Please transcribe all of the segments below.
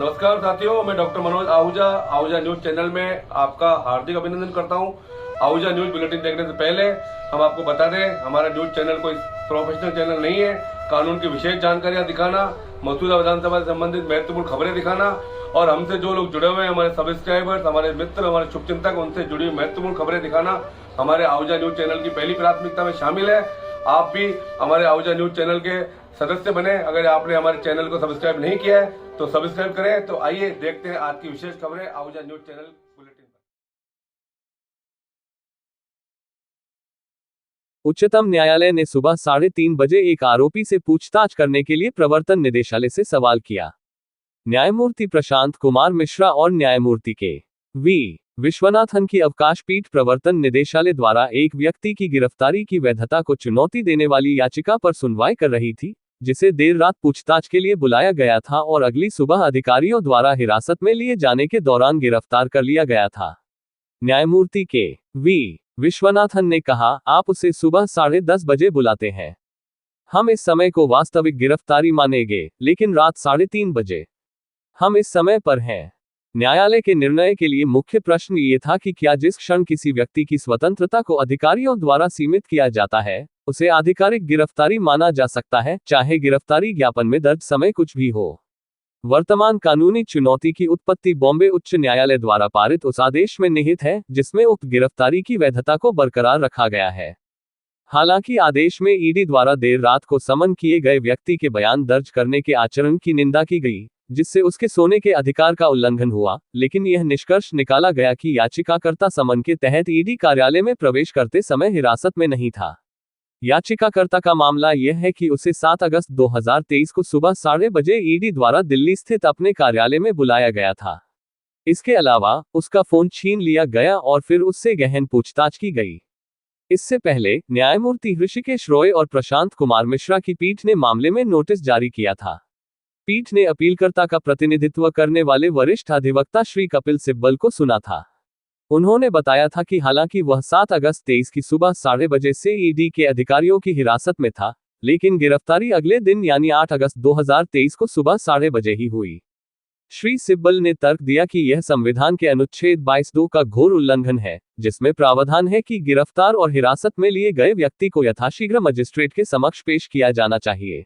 नमस्कार साथियों, मैं doctor Manoj Ahuja Ahuja news channel में आपका हार्दिक अभिनंदन करता हूं। आहूजा न्यूज बुलेटिन देखने से पहले हम आपको बता दें, हमारा न्यूज चैनल कोई प्रोफेशनल चैनल नहीं है। कानून की विशेष जानकारियां दिखाना, मौजूदा विधानसभा से संबंधित महत्वपूर्ण खबरें दिखाना और हमसे जो लोग जुड़े हुए हैं, हमारे सब्सक्राइबर्स, हमारे मित्र, हमारे शुभचिंतक, उनसे जुड़ी हुई महत्वपूर्ण खबरें दिखाना हमारे आहूजा न्यूज चैनल की पहली प्राथमिकता में शामिल है। आप भी हमारे आहूजा न्यूज चैनल के सदस्य बने। अगर आपने हमारे चैनल को सब्सक्राइब नहीं किया है तो सब्सक्राइब करें। तो आइए देखते हैं आज की विशेष खबरें आहूजा न्यूज चैनल बुलेटिन पर। उच्चतम न्यायालय ने सुबह 3:30 बजे एक आरोपी से पूछताछ करने के लिए प्रवर्तन निदेशालय से सवाल किया। न्यायमूर्ति प्रशांत कुमार मिश्रा और न्यायमूर्ति के वी विश्वनाथन की अवकाश पीठ प्रवर्तन निदेशालय द्वारा एक व्यक्ति की गिरफ्तारी की वैधता को चुनौती देने वाली याचिका पर सुनवाई कर रही थी, जिसे देर रात पूछताछ के लिए बुलाया गया था और अगली सुबह अधिकारियों द्वारा हिरासत में लिए जाने के दौरान गिरफ्तार कर लिया गया था। न्यायमूर्ति के वी विश्वनाथन ने कहा, आप उसे सुबह 10:30 बजे बुलाते हैं। हम इस समय को वास्तविक गिरफ्तारी मानेंगे, लेकिन रात 3:30 बजे हम इस समय पर हैं। न्यायालय के निर्णय के लिए मुख्य प्रश्न ये था कि क्या जिस क्षण किसी व्यक्ति की स्वतंत्रता को अधिकारियों द्वारा सीमित किया जाता है, उसे आधिकारिक गिरफ्तारी माना जा सकता है, चाहे गिरफ्तारी ज्ञापन में दर्ज समय कुछ भी हो। वर्तमान कानूनी चुनौती की उत्पत्ति बॉम्बे उच्च न्यायालय द्वारा पारित उस आदेश में निहित है, जिसमें उक्त गिरफ्तारी की वैधता को बरकरार रखा गया है। हालांकि आदेश में ईडी द्वारा देर रात को समन किए गए व्यक्ति के बयान दर्ज करने के आचरण की निंदा की गई, जिससे उसके सोने के अधिकार का उल्लंघन हुआ, लेकिन यह निष्कर्ष निकाला गया कि याचिकाकर्ता समन के तहत ईडी कार्यालय में प्रवेश करते समय हिरासत में नहीं था। याचिकाकर्ता का मामला यह है कि उसे 7 अगस्त 2023 को सुबह 10:30 बजे ईडी द्वारा दिल्ली स्थित अपने कार्यालय में बुलाया गया था। इसके अलावा उसका फोन छीन लिया गया और फिर उससे गहन पूछताछ की गई। इससे पहले न्यायमूर्ति ऋषिकेश रॉय और प्रशांत कुमार मिश्रा की पीठ ने मामले में नोटिस जारी किया था। पीठ ने अपीलकर्ता का प्रतिनिधित्व करने वाले वरिष्ठ अधिवक्ता श्री कपिल सिब्बल को सुना था। उन्होंने बताया था कि हालांकि वह 7 अगस्त 23 की सुबह 10:30 बजे से ईडी के अधिकारियों की हिरासत में था, लेकिन गिरफ्तारी अगले दिन यानी 8 अगस्त 2023 को सुबह 10:30 बजे ही हुई। श्री सिब्बल ने तर्क दिया कि यह संविधान के अनुच्छेद 22(2) का घोर उल्लंघन है, जिसमें प्रावधान है कि गिरफ्तार और हिरासत में लिए गए व्यक्ति को यथाशीघ्र मजिस्ट्रेट के समक्ष पेश किया जाना चाहिए।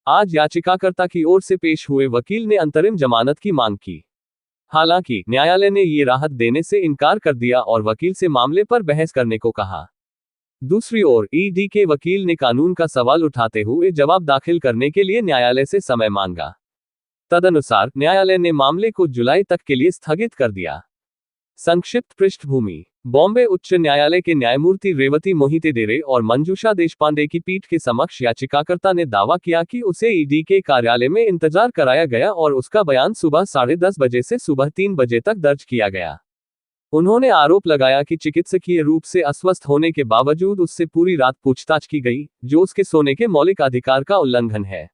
आज याचिकाकर्ता की ओर से पेश हुए वकील ने अंतरिम जमानत की मांग की। हालांकि न्यायालय ने ये राहत देने से इनकार कर दिया और वकील से मामले पर बहस करने को कहा। दूसरी ओर ईडी के वकील ने कानून का सवाल उठाते हुए जवाब दाखिल करने के लिए न्यायालय से समय मांगा। तदनुसार न्यायालय ने मामले को जुलाई तक के लिए स्थगित कर दिया। संक्षिप्त पृष्ठभूमि। बॉम्बे उच्च न्यायालय के न्यायमूर्ति रेवती मोहिते देरे और मंजूषा देशपांडे की पीठ के समक्ष याचिकाकर्ता ने दावा किया कि उसे ईडी के कार्यालय में इंतजार कराया गया और उसका बयान सुबह 10:30 बजे से सुबह 3 बजे तक दर्ज किया गया। उन्होंने आरोप लगाया कि चिकित्सकीय रूप से अस्वस्थ होने के बावजूद उससे पूरी रात पूछताछ की गई, जो उसके सोने के मौलिक अधिकार का उल्लंघन है।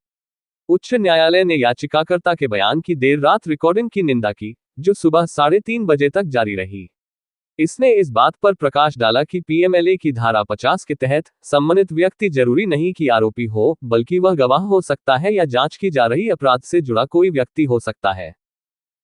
उच्च न्यायालय ने याचिकाकर्ता के बयान की देर रात रिकॉर्डिंग की निंदा की, जो सुबह 3:30 बजे तक जारी रही। इसने इस बात पर प्रकाश डाला कि पीएमएलए की धारा 50 के तहत सम्मानित व्यक्ति जरूरी नहीं कि आरोपी हो, बल्कि वह गवाह हो सकता है या जांच की जा रही अपराध से जुड़ा कोई व्यक्ति हो सकता है।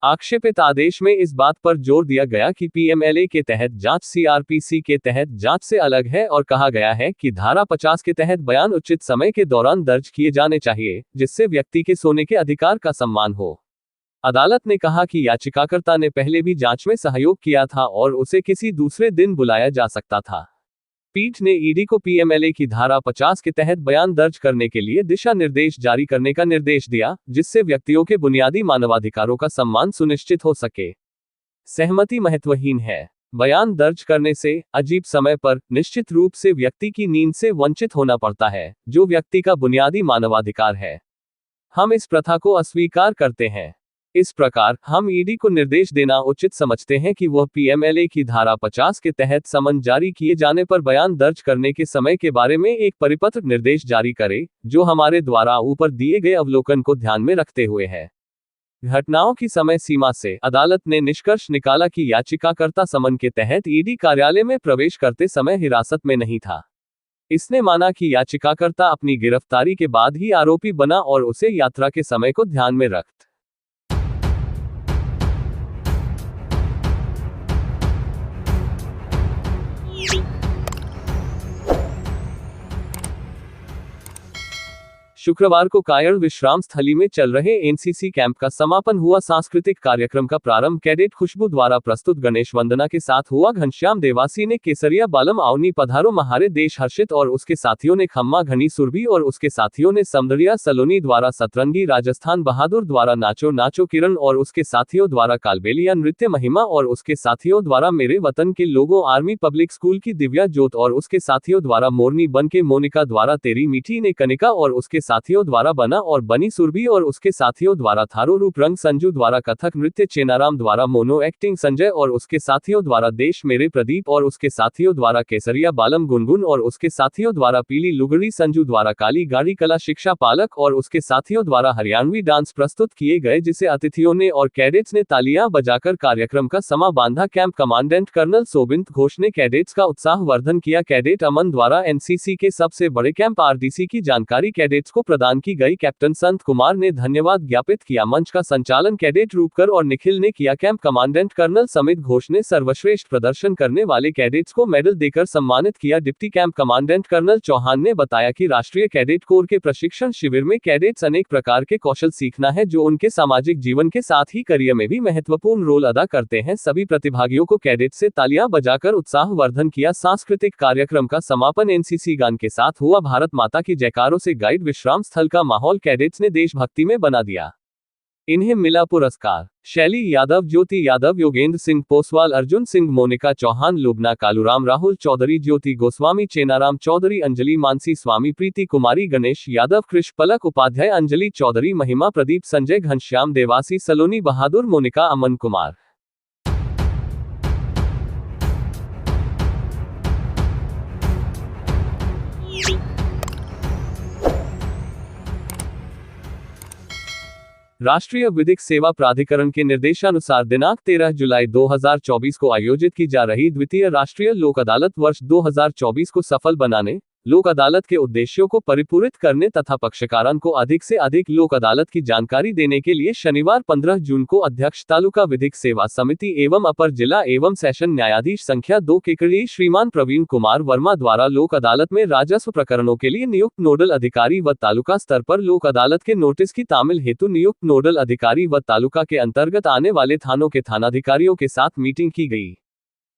आक्षेपित आदेश में इस बात पर जोर दिया गया कि पीएमएलए के तहत जांच सीआरपीसी के तहत जांच से अलग है और कहा गया है कि धारा 50 के तहत बयान उचित समय के दौरान दर्ज किए जाने चाहिए, जिससे व्यक्ति के सोने के अधिकार का सम्मान हो। अदालत ने कहा कि याचिकाकर्ता ने पहले भी जांच में सहयोग किया था और उसे किसी दूसरे दिन बुलाया जा सकता था। पीठ ने ईडी को पीएमएलए की धारा 50 के तहत बयान दर्ज करने के लिए दिशा निर्देश जारी करने का निर्देश दिया, जिससे व्यक्तियों के बुनियादी मानवाधिकारों का सम्मान सुनिश्चित हो सके। सहमति महत्वहीन है। बयान दर्ज करने से अजीब समय पर निश्चित रूप से व्यक्ति की नींद से वंचित होना पड़ता है, जो व्यक्ति का बुनियादी मानवाधिकार है। हम इस प्रथा को अस्वीकार करते हैं। इस प्रकार हम ईडी को निर्देश देना उचित समझते हैं कि वह पीएमएलए की धारा 50 के तहत समन जारी किए जाने पर बयान दर्ज करने के समय के बारे में एक परिपत्र निर्देश जारी करे, जो हमारे द्वारा ऊपर दिए गए अवलोकन को ध्यान में रखते हुए है। घटनाओं की समय सीमा से अदालत ने निष्कर्ष निकाला कि याचिकाकर्ता समन के तहत ईडी कार्यालय में प्रवेश करते समय हिरासत में नहीं था। इसने माना कि याचिकाकर्ता अपनी गिरफ्तारी के बाद ही आरोपी बना और उसे यात्रा के समय को ध्यान में रख शुक्रवार को कायड़ विश्राम स्थली में चल रहे एनसीसी कैंप का समापन हुआ। सांस्कृतिक कार्यक्रम का प्रारंभ कैडेट खुशबू द्वारा प्रस्तुत गणेश वंदना के साथ हुआ। घनश्याम देवासी ने केसरिया बालम आवनी पधारो महारे देश हर्षित और उसके साथियों ने खम्मा घनी सुरभि और उसके साथियों ने समदरिया सलोनी द्वारा सतरंगी राजस्थान बहादुर द्वारा नाचो नाचो किरण और उसके साथियों द्वारा कालबेलिया नृत्य महिमा और उसके साथियों द्वारा मेरे वतन के लोगों आर्मी पब्लिक स्कूल की दिव्या जोत और उसके साथियों द्वारा मोरनी बन के मोनिका द्वारा तेरी मीठी ने कनिका और उसके साथियों द्वारा बना और बनी सुरभि और उसके साथियों द्वारा थारो रूप रंग संजू द्वारा कथक नृत्य चेनाराम द्वारा मोनो एक्टिंग संजय और उसके साथियों द्वारा देश मेरे प्रदीप और उसके साथियों द्वारा केसरिया बालम गुनगुन और उसके साथियों द्वारा पीली लुगड़ी संजू द्वारा काली गाड़ी कला शिक्षा पालक और उसके साथियों द्वारा हरियाणवी डांस प्रस्तुत किए गए, जिसे अतिथियों ने और कैडेट्स ने तालियां बजाकर कार्यक्रम का समा बांधा। कैंप कमांडेंट कर्नल सोबिंत घोष ने कैडेट्स का उत्साह वर्धन किया। कैडेट अमन द्वारा एनसीसी के सबसे बड़े कैंप आरडीसी की जानकारी कैडेट्स को प्रदान की गई। कैप्टन संत कुमार ने धन्यवाद ज्ञापित किया। मंच का संचालन कैडेट रूपकर और निखिल ने किया। कैंप कमांडेंट कर्नल समित घोष ने सर्वश्रेष्ठ प्रदर्शन करने वाले कैडेट्स को मेडल देकर सम्मानित किया। Deputy camp commandant colonel Chauhan ने बताया कि राष्ट्रीय कैडेट कोर के प्रशिक्षण शिविर में कैडेट्स अनेक प्रकार के कौशल सीखना है जो उनके सामाजिक जीवन के साथ ही करियर में भी महत्वपूर्ण रोल अदा करते हैं। सभी प्रतिभागियों को कैडेट से तालियां बजाकर उत्साह वर्धन किया। सांस्कृतिक कार्यक्रम का समापन एनसीसी गान के साथ हुआ। भारत माता की जयकारों से गाइड विश्राम स्थल का माहौल कैडेट्स ने देशभक्ति में बना दिया। इन्हें मिला पुरस्कार। शैली यादव, ज्योति यादव, योगेंद्र सिंह पोसवाल, अर्जुन सिंह, मोनिका चौहान, लुबना कालूराम, राहुल चौधरी, ज्योति गोस्वामी, चेनाराम चौधरी, अंजलि मानसी स्वामी, प्रीति कुमारी, गणेश यादव, कृष पलक उपाध्याय, अंजलि चौधरी, महिमा प्रदीप, संजय, घनश्याम देवासी, सलोनी बहादुर, मोनिका, अमन कुमार। राष्ट्रीय विधिक सेवा प्राधिकरण के निर्देशानुसार दिनांक 13 जुलाई 2024 को आयोजित की जा रही द्वितीय राष्ट्रीय लोक अदालत वर्ष 2024 को सफल बनाने, लोक अदालत के उद्देश्यों को परिपूरित करने तथा पक्षकारों को अधिक से अधिक लोक अदालत की जानकारी देने के लिए शनिवार 15 जून को अध्यक्ष तालुका विधिक सेवा समिति एवं अपर जिला एवं सेशन न्यायाधीश संख्या 2 केकड़ी श्रीमान प्रवीण कुमार वर्मा द्वारा लोक अदालत में राजस्व प्रकरणों के लिए नियुक्त नोडल अधिकारी व तालुका स्तर पर लोक अदालत के नोटिस की तामील हेतु नियुक्त नोडल अधिकारी व तालुका के अंतर्गत आने वाले थानों के थानाधिकारियों के साथ मीटिंग की गई।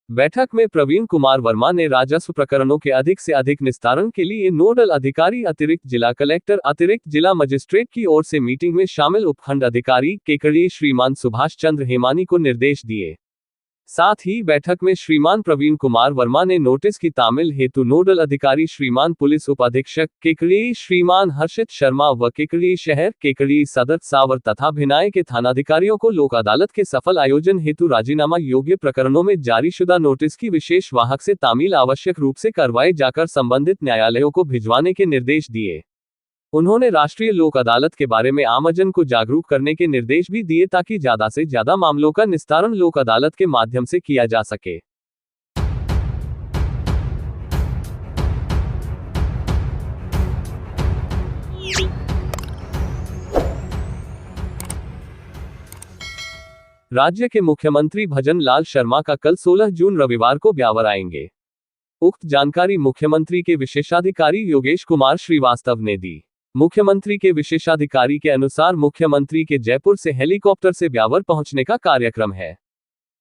बैठक में प्रवीण कुमार वर्मा ने राजस्व प्रकरणों के अधिक से अधिक निस्तारण के लिए नोडल अधिकारी, अतिरिक्त जिला कलेक्टर, अतिरिक्त जिला मजिस्ट्रेट की ओर से मीटिंग में शामिल उपखंड अधिकारी केकड़ी श्रीमान सुभाष चंद्र हेमानी को निर्देश दिए। साथ ही बैठक में श्रीमान प्रवीण कुमार वर्मा ने नोटिस की तामील हेतु नोडल अधिकारी श्रीमान पुलिस उप अधीक्षक केकड़ी श्रीमान हर्षित शर्मा व केकड़ी शहर, केकड़ी सदर, सावर तथा भिनाई के थानाधिकारियों को लोक अदालत के सफल आयोजन हेतु राजीनामा योग्य प्रकरणों में जारीशुदा नोटिस की विशेष वाहक से तामील आवश्यक रूप से करवाई जाकर संबंधित न्यायालयों को भिजवाने के निर्देश दिए। उन्होंने राष्ट्रीय लोक अदालत के बारे में आमजन को जागरूक करने के निर्देश भी दिए ताकि ज्यादा से ज्यादा मामलों का निस्तारण लोक अदालत के माध्यम से किया जा सके। राज्य के मुख्यमंत्री भजन लाल शर्मा का कल 16 जून रविवार को ब्यावर आएंगे। उक्त जानकारी मुख्यमंत्री के विशेषाधिकारी योगेश कुमार श्रीवास्तव ने दी। मुख्यमंत्री के विशेषाधिकारी के अनुसार मुख्यमंत्री के जयपुर से हेलीकॉप्टर से ब्यावर पहुंचने का कार्यक्रम है।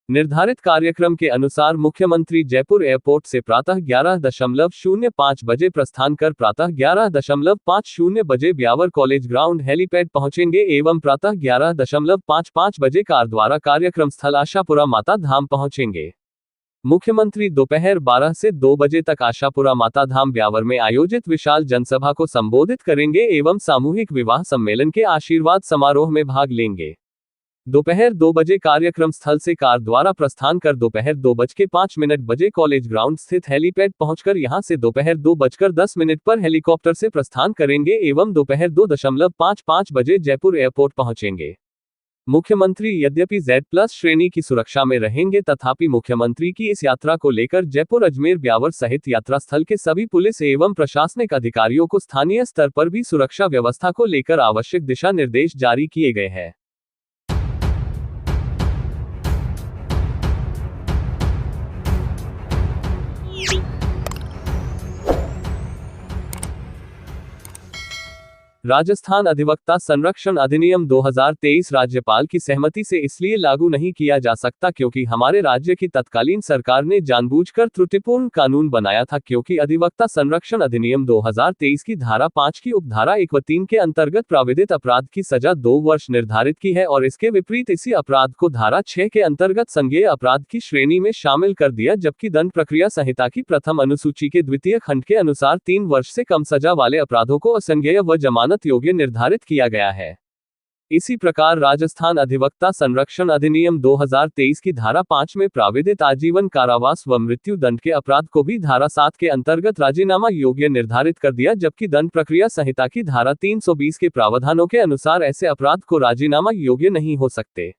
निर्धारित कार्यक्रम के अनुसार मुख्यमंत्री जयपुर एयरपोर्ट से प्रातः 11:05 बजे प्रस्थान कर प्रातः 11:50 बजे ब्यावर कॉलेज ग्राउंड हेलीपैड पहुंचेंगे एवं प्रातः 11:55 बजे कार द्वारा कार्यक्रम स्थल आशापुरा माता धाम पहुंचेंगे। मुख्यमंत्री दोपहर 12 से 2 बजे तक आशापुरा माता धाम ब्यावर में आयोजित विशाल जनसभा को संबोधित करेंगे एवं सामूहिक विवाह सम्मेलन के आशीर्वाद समारोह में भाग लेंगे। दोपहर 2 बजे कार्यक्रम स्थल से कार द्वारा प्रस्थान कर दोपहर 2:05 बजे कॉलेज ग्राउंड स्थित हेलीपैड पहुंचकर यहां से दोपहर 2:10 पर हेलीकॉप्टर से प्रस्थान करेंगे एवं दोपहर 2:55 बजे जयपुर एयरपोर्ट पहुंचेंगे। मुख्यमंत्री यद्यपि Z+ श्रेणी की सुरक्षा में रहेंगे तथापि मुख्यमंत्री की इस यात्रा को लेकर जयपुर, अजमेर, ब्यावर सहित यात्रा स्थल के सभी पुलिस एवं प्रशासनिक अधिकारियों को स्थानीय स्तर पर भी सुरक्षा व्यवस्था को लेकर आवश्यक दिशा निर्देश जारी किए गए हैं। राजस्थान अधिवक्ता संरक्षण अधिनियम 2023 राज्यपाल की सहमति से इसलिए लागू नहीं किया जा सकता क्योंकि हमारे राज्य की तत्कालीन सरकार ने जानबूझकर त्रुटिपूर्ण कानून बनाया था, क्योंकि अधिवक्ता संरक्षण अधिनियम 2023 की धारा 5 की उपधारा 1 व 3 के अंतर्गत प्राविधित अपराध की सजा 2 वर्ष निर्धारित की है और इसके विपरीत इसी अपराध को धारा 6 के अंतर्गत संज्ञेय अपराध की श्रेणी में शामिल कर दिया, जबकि दंड प्रक्रिया संहिता की प्रथम अनुसूची के द्वितीय खंड के अनुसार 3 वर्ष से कम सजा वाले अपराधों को असंज्ञेय व जमानत योग्य निर्धारित किया गया है। इसी प्रकार राजस्थान अधिवक्ता संरक्षण अधिनियम 2023 की धारा 5 में प्राविधित आजीवन कारावास व मृत्यु दंड के अपराध को भी धारा 7 के अंतर्गत राजीनामा योग्य निर्धारित कर दिया, जबकि दंड प्रक्रिया संहिता की धारा 320 के प्रावधानों के अनुसार ऐसे अपराध को राजीनामा योग्य नहीं हो सकते।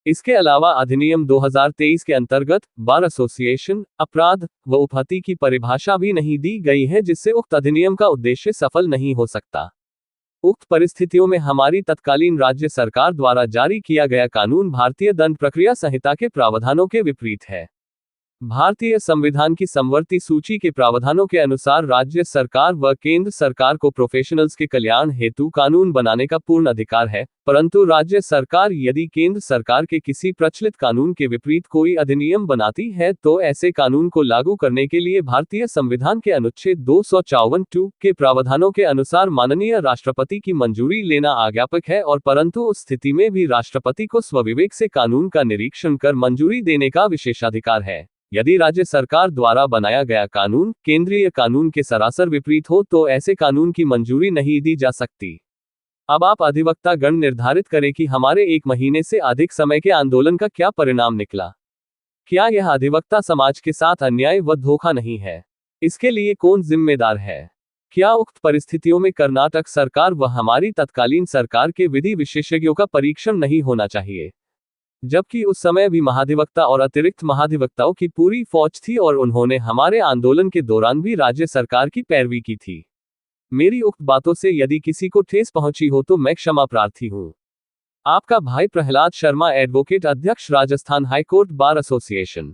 इसके अलावा अधिनियम 2023 के अंतर्गत बार एसोसिएशन, अपराध व उपहति की परिभाषा भी नहीं दी गई है, जिससे उक्त अधिनियम का उद्देश्य सफल नहीं हो सकता। उक्त परिस्थितियों में हमारी तत्कालीन राज्य सरकार द्वारा जारी किया गया कानून भारतीय दंड प्रक्रिया संहिता के प्रावधानों के विपरीत है। भारतीय संविधान की समवर्ती सूची के प्रावधानों के अनुसार राज्य सरकार व केंद्र सरकार को प्रोफेशनल्स के कल्याण हेतु कानून बनाने का पूर्ण अधिकार है, परंतु राज्य सरकार यदि केंद्र सरकार के किसी प्रचलित कानून के विपरीत कोई अधिनियम बनाती है तो ऐसे कानून को लागू करने के लिए भारतीय संविधान के अनुच्छेद 254(2) के प्रावधानों के अनुसार माननीय राष्ट्रपति की मंजूरी लेना आज्ञापक है, और परंतु उस स्थिति में भी राष्ट्रपति को स्वविवेक से कानून का निरीक्षण कर मंजूरी देने का विशेषाधिकार है। यदि राज्य सरकार द्वारा बनाया गया कानून केंद्रीय कानून के सरासर विपरीत हो तो ऐसे कानून की मंजूरी नहीं दी जा सकती। अब आप अधिवक्ता गण निर्धारित करें कि हमारे 1 महीने से अधिक समय के आंदोलन का क्या परिणाम निकला। क्या यह अधिवक्ता समाज के साथ अन्याय व धोखा नहीं है? इसके लिए कौन जिम्मेदार है? क्या उक्त परिस्थितियों में कर्नाटक सरकार व हमारी तत्कालीन सरकार के विधि विशेषज्ञों का परीक्षण नहीं होना चाहिए, जबकि उस समय भी महाधिवक्ता और अतिरिक्त महाधिवक्ताओं की पूरी फौज थी और उन्होंने हमारे आंदोलन के दौरान भी राज्य सरकार की पैरवी की थी। मेरी उक्त बातों से यदि किसी को ठेस पहुंची हो तो मैं क्षमा प्रार्थी हूं। आपका भाई प्रहलाद शर्मा, एडवोकेट, अध्यक्ष राजस्थान हाईकोर्ट बार एसोसिएशन।